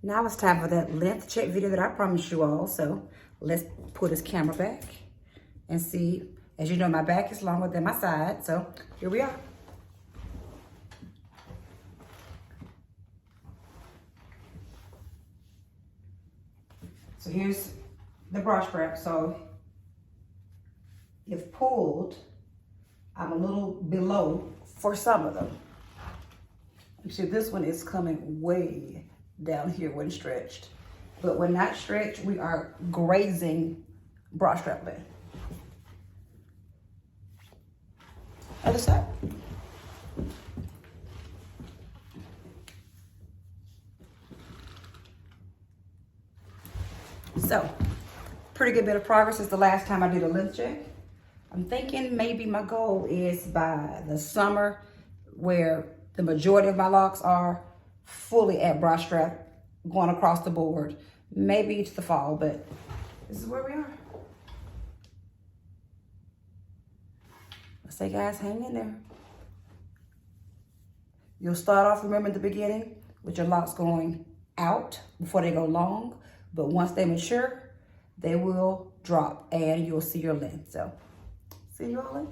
Now it's time for that length check video that I promised you all. So let's pull this camera back and see. As you know, my back is longer than my side. So here we are. So here's the bra strap. So if pulled, I'm a little below for some of them. You see, this one is coming way down here when stretched. But when not stretched, we are grazing bra strap length. Other side. So, pretty good bit of progress since the last time I did a length check. I'm thinking maybe my goal is by the summer, where the majority of my locks are fully at bra strap, going across the board. Maybe to the fall, but this is where we are. I say, guys, hang in there. You'll start off, remember in the beginning, with your locks going out before they go long. But once they mature, they will drop and you'll see your length. So, see you all later.